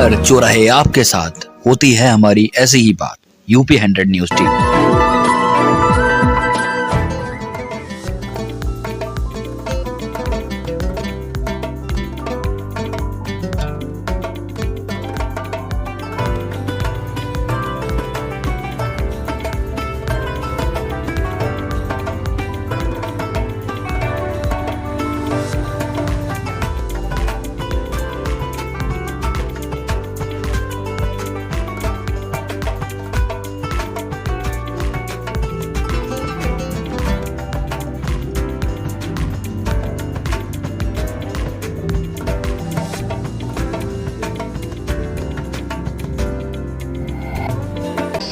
हर चौराहे आपके साथ होती है हमारी ऐसी ही बात। UP 100 news team.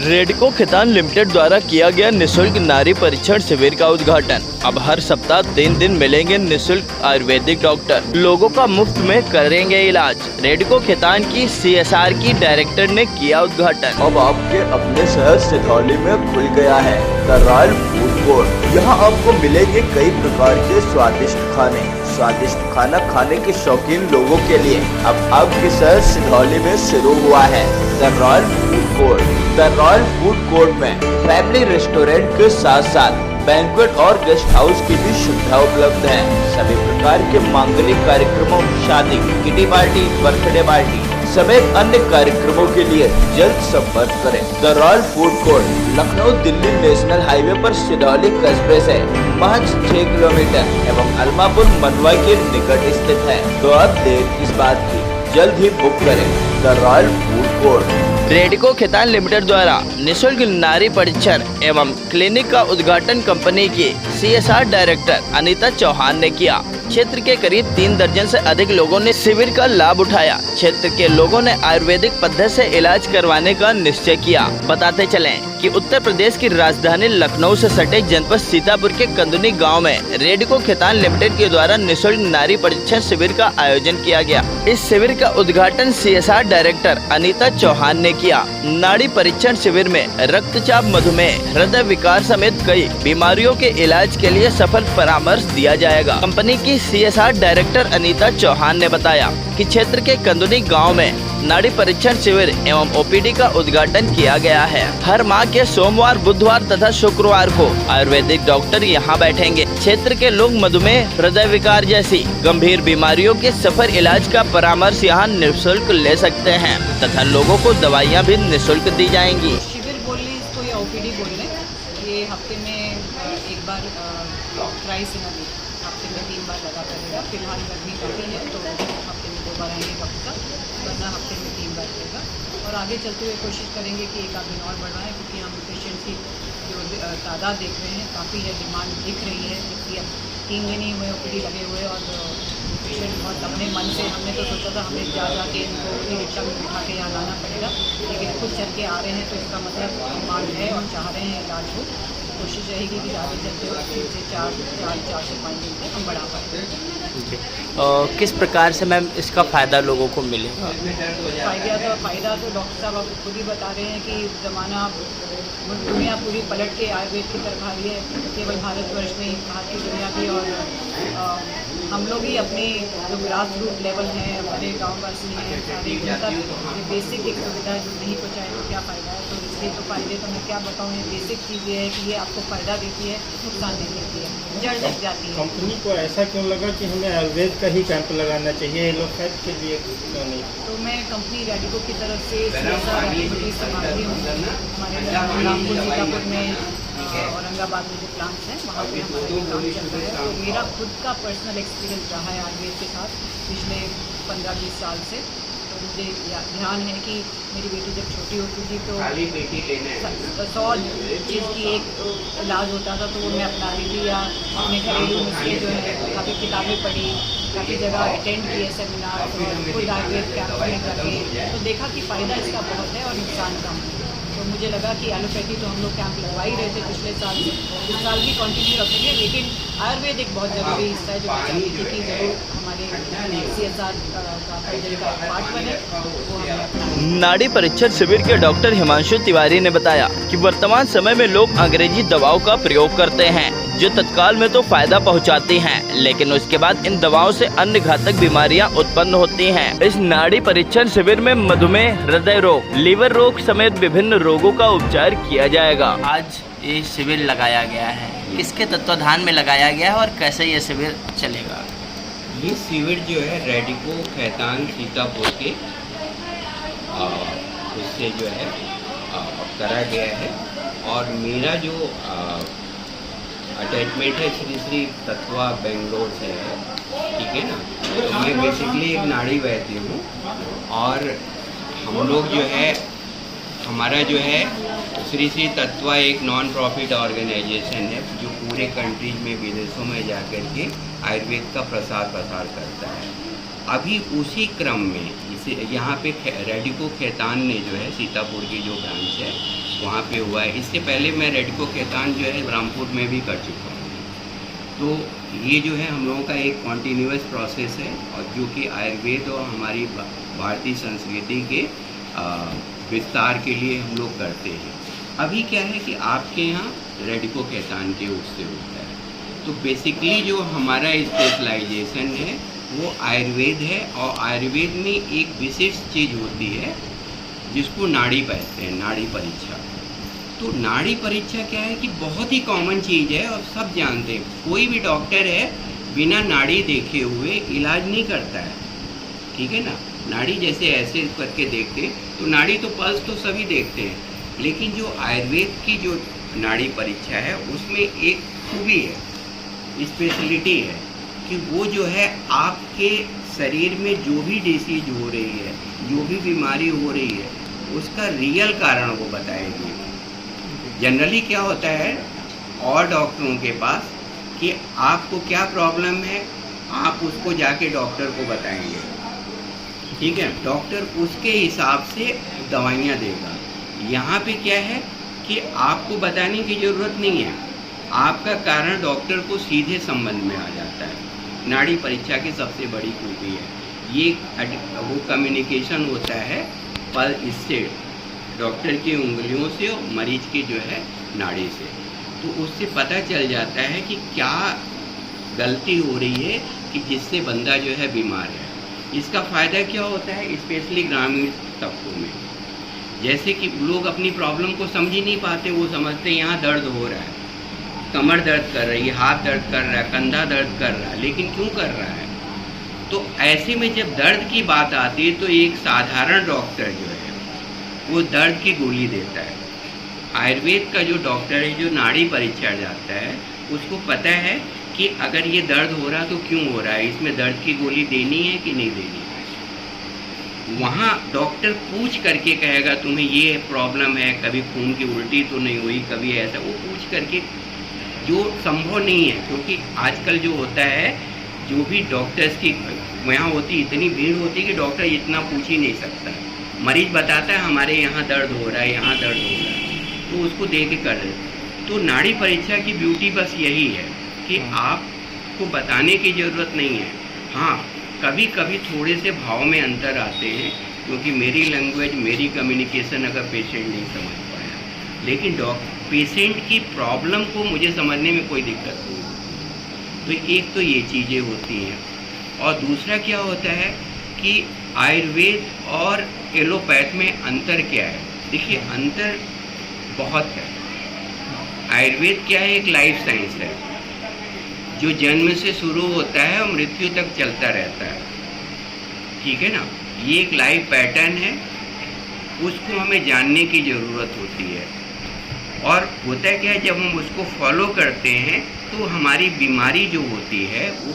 Redco Khaitan limited द्वारा किया गया निःशुल्क नारी परीक्षण शिविर का उद्घाटन। अब हर सप्ताह 3 दिन मिलेंगे निःशुल्क आयुर्वेदिक डॉक्टर, लोगों का मुफ्त में करेंगे इलाज। रेडको खैतान की CSR की डायरेक्टर ने किया उद्घाटन। अब आपके अपने शहर सिधौली में खुल गया है द रॉयल फूड कोर्ट। यहाँ आपको मिलेंगे कई प्रकार के स्वादिष्ट खाने। स्वादिष्ट खाना खाने के शौकीन लोगों के लिए अब आपके शहर सिधौली में शुरू हुआ है the royal food court. The royal food court में फैमिली रेस्टोरेंट के साथ साथ बैंक्वेट और गेस्ट हाउस की भी सुविधा उपलब्ध है। सभी प्रकार के मांगलिक कार्यक्रमों, शादी, किटी पार्टी, बर्थडे पार्टी समेत अन्य कार्यक्रमों के लिए जल्द संपर्क करें। The royal food court Lucknow Delhi national highway पर सिधौली कस्बे से महज 6 किलोमीटर एवं अलमापुर मनवा के निकट स्थित है। तो अब देर किस बात की, जल्द ही बुक करें the royal food court. Redco Khaitan limited द्वारा निःशुल्क नारी परीक्षण एवं क्लिनिक का उद्घाटन कंपनी की CSR डायरेक्टर अनीता चौहान ने किया। क्षेत्र के करीब 3 दर्जन से अधिक लोगों ने शिविर का लाभ उठाया। क्षेत्र के लोगों ने आयुर्वेदिक पद्धति से इलाज करवाने का निश्चय किया। बताते चलें कि उत्तर प्रदेश की राजधानी लखनऊ से सटे जनपद सीतापुर के कंदुनी गांव में रेडको खैतान लिमिटेड के द्वारा निःशुल्क नारी परीक्षण शिविर का आयोजन किया गया। इस शिविर का उद्घाटन CSR डायरेक्टर अनीता चौहान ने किया। नाड़ी परीक्षण शिविर में रक्तचाप, मधुमेह, हृदय विकार समेत कई बीमारियों के इलाज के लिए सफल परामर्श दिया जाएगा। कंपनी की CSR डायरेक्टर अनीता चौहान ने बताया कि क्षेत्र के कंदुनी गांव में नाड़ी परीक्षण शिविर एवं OPD का उद्घाटन किया गया है। हर माह के सोमवार, बुधवार तथा शुक्रवार को आयुर्वेदिक डॉक्टर यहां बैठेंगे। क्षेत्र के लोग मधुमेह, हृदय विकार जैसी गंभीर बीमारियों के सफल इलाज का परामर्श यहां निःशुल्क ले सकते हैं तथा लोगों को दवाइयां भी निःशुल्क दी जाएंगी। शिविर बोल लें इसको या OPD बोल लें, ये हफ्ते में एक बार थ्राइस इन अ वीक, हफ्ते में 3 बार लगा करेगा। फिलहाल गर्मी काफ़ी है तो हफ्ते में 2 बार आएंगे डॉक्टर साहब, वरना हफ्ते में 3 बार रहेगा। और आगे चलते हुए कोशिश करेंगे कि एक आध दिन और बढ़ाएं, क्योंकि हम पेशेंट की जो तादाद देख रहे हैं काफ़ी है, डिमांड दिख रही है। जबकि अब 3 दिन ही हुए OPD लगे हुए और पेशेंट बहुत अपने मन से, हमने तो सोचा था हमें जा के इनको अपनी रिक्शा में बिठा के यहाँ लाना पड़ेगा, लेकिन खुद चल के आ रहे हैं तो इसका मतलब डिमांड है और चाह रहे हैं इलाज हो। कोशिश रहेगी कि आगे चलते हुए 3 से 4 से 5 दिन तक हम बढ़ा पाएँ। किस प्रकार से मैम इसका फ़ायदा लोगों को मिलेगा? फ़ायदा तो डॉक्टर साहब आप खुद ही बता रहे हैं कि ज़माना दुनिया पूरी पलट के आयुर्वेद की तरफ आ रही है। केवल भारतवर्ष में ही, बाहर की दुनिया भी। और हम लोग ही अपने जो ग्रास रूट लेवल है, हमारे गाँववासी हैं सारे, उनका बेसिक एक सुविधा जो नहीं पहुँचाए तो क्या फ़ायदा है। तो इसलिए तो फ़ायदे तो मैं क्या बताऊँ, ये बेसिक चीज़ ये है कि ये आपको फ़ायदा देती है, नुकसान नहीं देती है, जड़ लग जाती है। कंपनी को ऐसा क्यों लगा कि हमें आयुर्वेद का ही कैंप लगाना चाहिए, एलोपैथ के लिए क्यों नहीं? तो मैं कंपनी रेडिको की तरफ से CSR एक्टिविटीज़ संभाल रही हूँ। हमारे रामपुर, सीतापुर में, औरंगाबाद में जो प्लांट्स हैं वहाँ पे हमारा ये काम चल रहा है। तो मेरा खुद का पर्सनल एक्सपीरियंस रहा है आयुर्वेद के साथ पिछले 15-20 साल से। तो मुझे ध्यान है कि मेरी बेटी जब छोटी होती थी तो 100 चीज़ की एक इलाज होता था, तो वो मैं अपना रही थी, या अपने घरेलू नुस्खे जो है काफ़ी किताबें पढ़ी, काफ़ी जगह अटेंड किए सेमिनार, खुद आयुर्वेद कैंप में करके तो देखा कि फ़ायदा इसका बहुत है और नुकसान कम है। तो मुझे लगा कि एलोपैथी तो हम लोग कैंप लगवा ही रहे थे पिछले साल से, इस साल भी कंटिन्यू रखेंगे, लेकिन आयुर्वेद एक बहुत ज़रूरी हिस्सा है जो मैं चाहती थी कि ज़रूर हमारे CSR का बजट का पार्ट बने, वो हमने अपना। नाड़ी परीक्षण शिविर के डॉक्टर हिमांशु तिवारी ने बताया कि वर्तमान समय में लोग अंग्रेजी दवाओं का प्रयोग करते हैं जो तत्काल में तो फायदा पहुंचाती हैं, लेकिन उसके बाद इन दवाओं से अन्य घातक बीमारियां उत्पन्न होती हैं। इस नाड़ी परीक्षण शिविर में मधुमेह, हृदय रोग, लीवर रोग समेत विभिन्न रोगों का उपचार किया जाएगा। आज ये शिविर लगाया गया है, किसके तत्वाधान में लगाया गया है और कैसे ये शिविर चलेगा? ये शिविर जो है रेडिको खैतान सीतापुर के उससे जो है करा गया है और मेरा जो अटैचमेंट है श्री श्री तत्वा बेंगलोर से है, ठीक है ना। तो मैं बेसिकली एक नाड़ी वैद्य हूँ और हम लोग जो है हमारा जो है श्री श्री तत्वा एक नॉन प्रॉफिट ऑर्गेनाइजेशन है जो पूरे कंट्रीज में विदेशों में जा कर के आयुर्वेद का प्रसार करता है। अभी उसी क्रम में इसे यहाँ पे रेडिको खैतान ने जो है सीतापुर की जो ब्रांच है वहाँ पे हुआ है। इससे पहले मैं रेडिको खैतान जो है रामपुर में भी कर चुका हूँ। तो ये जो है हम लोगों का एक कॉन्टीन्यूअस प्रोसेस है और जो कि आयुर्वेद और हमारी भारतीय संस्कृति के विस्तार के लिए हम लोग करते हैं। अभी क्या है कि आपके यहाँ रेडिको खैतान के उससे होता है, तो बेसिकली जो हमारा स्पेशलाइजेशन है वो आयुर्वेद है और आयुर्वेद में एक विशेष चीज़ होती है जिसको नाड़ी कहते हैं, नाड़ी परीक्षा। तो नाड़ी परीक्षा क्या है कि बहुत ही कॉमन चीज़ है और सब जानते हैं। कोई भी डॉक्टर है बिना नाड़ी देखे हुए इलाज नहीं करता है, ठीक है ना। नाड़ी जैसे ऐसे करके देखते तो नाड़ी तो पल्स तो सभी देखते हैं, लेकिन जो आयुर्वेद की जो नाड़ी परीक्षा है उसमें एक खूबी है, स्पेशलिटी है कि वो जो है आपके शरीर में जो भी डिसीज हो रही है, जो भी बीमारी हो रही है, उसका रियल कारण वो बताएगी। जनरली क्या होता है और डॉक्टरों के पास कि आपको क्या प्रॉब्लम है, आप उसको जाके डॉक्टर को बताएंगे, ठीक है। डॉक्टर उसके हिसाब से दवाइयाँ देगा। यहाँ पे क्या है कि आपको बताने की ज़रूरत नहीं है, आपका कारण डॉक्टर को सीधे संबंध में आ जाता है। नाड़ी परीक्षा की सबसे बड़ी खूबी है ये वो कम्युनिकेशन होता है पर इससे डॉक्टर की उंगलियों से और मरीज की जो है नाड़ी से, तो उससे पता चल जाता है कि क्या गलती हो रही है कि जिससे बंदा जो है बीमार है। इसका फ़ायदा क्या होता है स्पेशली ग्रामीण तबकों में, जैसे कि लोग अपनी प्रॉब्लम को समझ ही नहीं पाते। वो समझते हैं यहाँ दर्द हो रहा है, कमर दर्द कर रही है, हाथ दर्द कर रहा है, कंधा दर्द कर रहा है, लेकिन क्यों कर रहा है। तो ऐसे में जब दर्द की बात आती है तो एक साधारण डॉक्टर जो है वो दर्द की गोली देता है। आयुर्वेद का जो डॉक्टर है जो नाड़ी परीक्षा जाता है उसको पता है कि अगर ये दर्द हो रहा तो क्यों हो रहा है, इसमें दर्द की गोली देनी है कि नहीं देनी है। वहाँ डॉक्टर पूछ करके कहेगा तुम्हें ये प्रॉब्लम है, कभी खून की उल्टी तो नहीं हुई, कभी ऐसा, वो पूछ करके, जो संभव नहीं है क्योंकि आजकल जो होता है जो भी डॉक्टर्स की वहाँ होती इतनी भीड़ होती है कि डॉक्टर इतना पूछ ही नहीं सकता। मरीज बताता है हमारे यहाँ दर्द हो रहा है, यहाँ दर्द हो रहा है, तो उसको दे के कर देते। तो नाड़ी परीक्षा की ब्यूटी बस यही है कि आपको बताने की ज़रूरत नहीं है। हाँ, कभी कभी थोड़े से भाव में अंतर आते हैं क्योंकि मेरी लैंग्वेज, मेरी कम्युनिकेशन अगर पेशेंट नहीं समझ पाया, लेकिन पेशेंट की प्रॉब्लम को मुझे समझने में कोई दिक्कत नहीं होती। तो एक तो ये चीज़ें होती हैं और दूसरा क्या होता है कि आयुर्वेद और एलोपैथ में अंतर क्या है। देखिए अंतर बहुत है। आयुर्वेद क्या है, एक लाइफ साइंस है जो जन्म से शुरू होता है और मृत्यु तक चलता रहता है, ठीक है ना। ये एक लाइफ पैटर्न है, उसको हमें जानने की ज़रूरत होती है। और होता है क्या है, जब हम उसको फॉलो करते हैं तो हमारी बीमारी जो होती है वो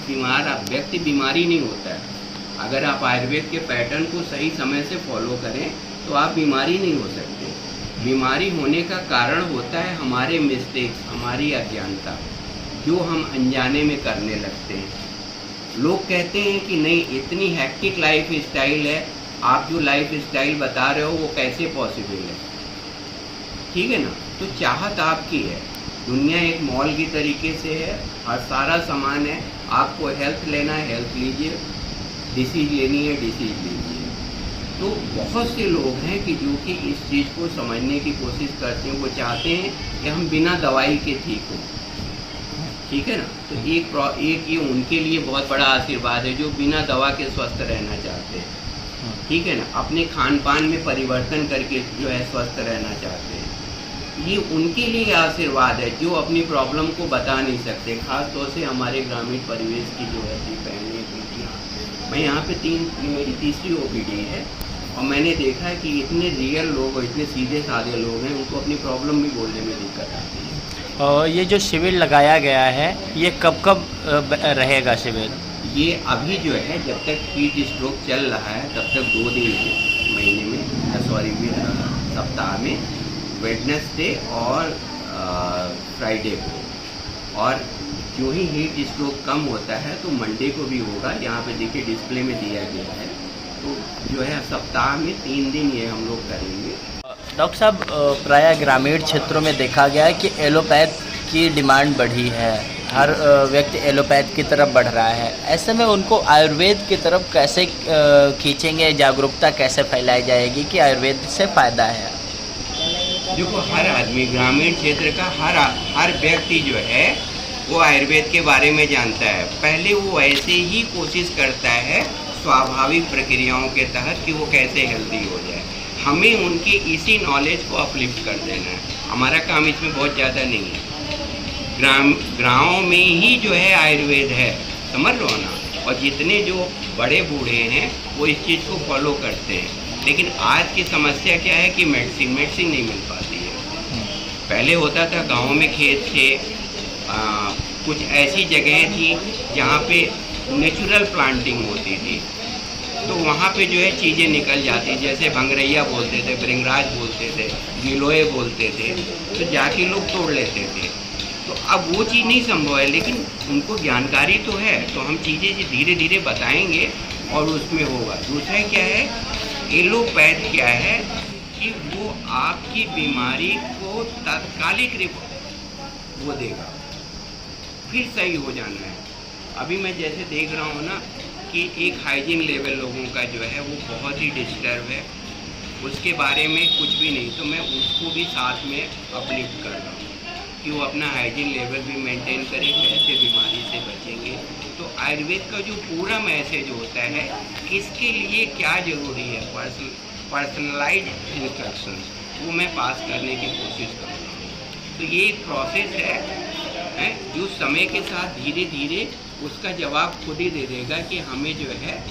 व्यक्ति बीमारी नहीं होता है। अगर आप आयुर्वेद के पैटर्न को सही समय से फॉलो करें तो आप बीमारी नहीं हो सकते। बीमारी होने का कारण होता है हमारे मिस्टेक्स, हमारी अज्ञानता, जो हम अनजाने में करने लगते हैं। लोग कहते हैं कि नहीं, इतनी हैक्टिक लाइफ स्टाइल है, आप जो लाइफ स्टाइल बता रहे हो वो कैसे पॉसिबल है, ठीक है ना। तो चाहत आपकी है, दुनिया एक मॉल की तरीके से है, हर सारा सामान है। आपको हेल्थ लेना है हेल्थ लीजिए, डिसीज लेनी है डिसीज लीजिए। तो बहुत से लोग हैं कि जो कि इस चीज़ को समझने की कोशिश करते हैं, वो चाहते हैं कि हम बिना दवाई के ठीक हों, ठीक है ना। तो एक ये उनके लिए बहुत बड़ा आशीर्वाद है जो बिना दवा के स्वस्थ रहना चाहते हैं, ठीक है ना, अपने खान पान में परिवर्तन करके जो है स्वस्थ रहना चाहते हैं। ये उनके लिए आशीर्वाद है जो अपनी प्रॉब्लम को बता नहीं सकते, खास तौर से हमारे ग्रामीण परिवेश की जो है बहनें बेटियाँ। मैं यहाँ पे मेरी तीसरी OPD है और मैंने देखा है कि इतने रियल लोग और इतने सीधे साधे लोग हैं, उनको अपनी प्रॉब्लम भी बोलने में दिक्कत आती है। और ये जो शिविर लगाया गया है ये कब कब रहेगा शिविर? ये अभी जो है जब तक हीट स्ट्रोक चल रहा है तब तक 2 दिन है महीने में, सॉरी सप्ताह में, वेडनेसडे और फ्राइडे को। और जो ही हीट स्ट्रोक कम होता है तो मंडे को भी होगा। यहाँ पे देखिए डिस्प्ले में दिया गया है। तो जो है सप्ताह में 3 दिन ये हम लोग करेंगे। डॉक्टर साहब, प्रायः ग्रामीण क्षेत्रों में देखा गया है कि एलोपैथ की डिमांड बढ़ी है, हर व्यक्ति एलोपैथ की तरफ बढ़ रहा है। ऐसे में उनको आयुर्वेद की तरफ कैसे खींचेंगे, जागरूकता कैसे फैलाई जाएगी कि आयुर्वेद से फ़ायदा है? देखो, हर आदमी ग्रामीण क्षेत्र का हर व्यक्ति जो है वो आयुर्वेद के बारे में जानता है। पहले वो ऐसे ही कोशिश करता है स्वाभाविक प्रक्रियाओं के तहत कि वो कैसे हेल्दी हो जाए। हमें उनके इसी नॉलेज को अपलिफ्ट कर देना है। हमारा काम इसमें बहुत ज़्यादा नहीं है। गाँव में ही जो है आयुर्वेद है, समझ लो ना। और जितने जो बड़े बूढ़े हैं वो इस चीज़ को फॉलो करते हैं। लेकिन आज की समस्या क्या है कि मेडिसिन नहीं मिल पाती है। पहले होता था गाँव में खेत थे, कुछ ऐसी जगहें थी जहाँ पे नेचुरल प्लांटिंग होती थी, तो वहाँ पे जो है चीज़ें निकल जाती, जैसे भंगरैया बोलते थे, भृंगराज बोलते थे, गिलोय बोलते थे, तो जाके लोग तोड़ लेते थे। तो अब वो चीज़ नहीं संभव है, लेकिन उनको जानकारी तो है, तो हम चीज़ें धीरे धीरे बताएंगे और उसमें होगा। दूसरा क्या है, एलोपैथ क्या है कि वो आपकी बीमारी को तात्कालिक वो देगा, फिर सही हो जाना है। अभी मैं जैसे देख रहा हूँ ना कि एक हाइजीन लेवल लोगों का जो है वो बहुत ही डिस्टर्ब है, उसके बारे में कुछ भी नहीं, तो मैं उसको भी साथ में अपलिफ्ट कर रहा हूँ कि वो अपना हाइजीन लेवल भी मेंटेन करें, कैसे बीमारी से बचेंगे। तो आयुर्वेद का जो पूरा मैसेज होता है, किसके लिए क्या ज़रूरी है, पर्सनलाइज्ड इंस्ट्रक्शंस, वो मैं पास करने की कोशिश कर रहा हूँ। तो ये एक प्रोसेस है जो समय के साथ धीरे धीरे उसका जवाब खुद ही दे देगा कि हमें जो है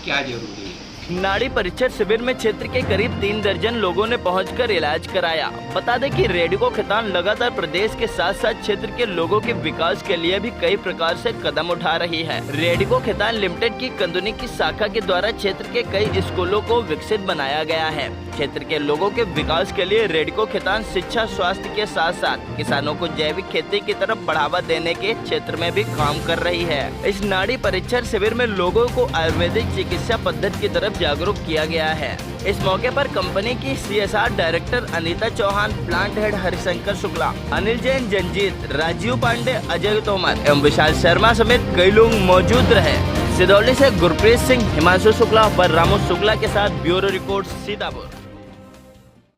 क्या जरूरी है। नाड़ी परीक्षण शिविर में क्षेत्र के करीब 3 दर्जन लोगों ने पहुंचकर इलाज कराया। बता दें कि रेडिको खैतान लगातार प्रदेश के साथ साथ क्षेत्र के लोगों के विकास के लिए भी कई प्रकार से कदम उठा रही है। रेडिको खैतान लिमिटेड की कंदुनी की शाखा के द्वारा क्षेत्र के कई स्कूलों को विकसित बनाया गया है। क्षेत्र के लोगों के विकास के लिए रेडिको खैतान शिक्षा स्वास्थ्य के साथ साथ किसानों को जैविक खेती की तरफ बढ़ावा देने के क्षेत्र में भी काम कर रही है। इस नाड़ी परीक्षण शिविर में लोगों को आयुर्वेदिक चिकित्सा पद्धति की तरफ जागरूक किया गया है। इस मौके पर कंपनी की CSR director Anita Chauhan, plant head Harishankar Shukla, Anil Jain, जंजीत, राजीव पांडे, अजय तोमर एवं विशाल शर्मा समेत कई लोग मौजूद रहे। सिदौली से गुरप्रीत सिंह, हिमांशु शुक्ला व रामू शुक्ला के साथ ब्यूरो रिपोर्ट सीतापुर।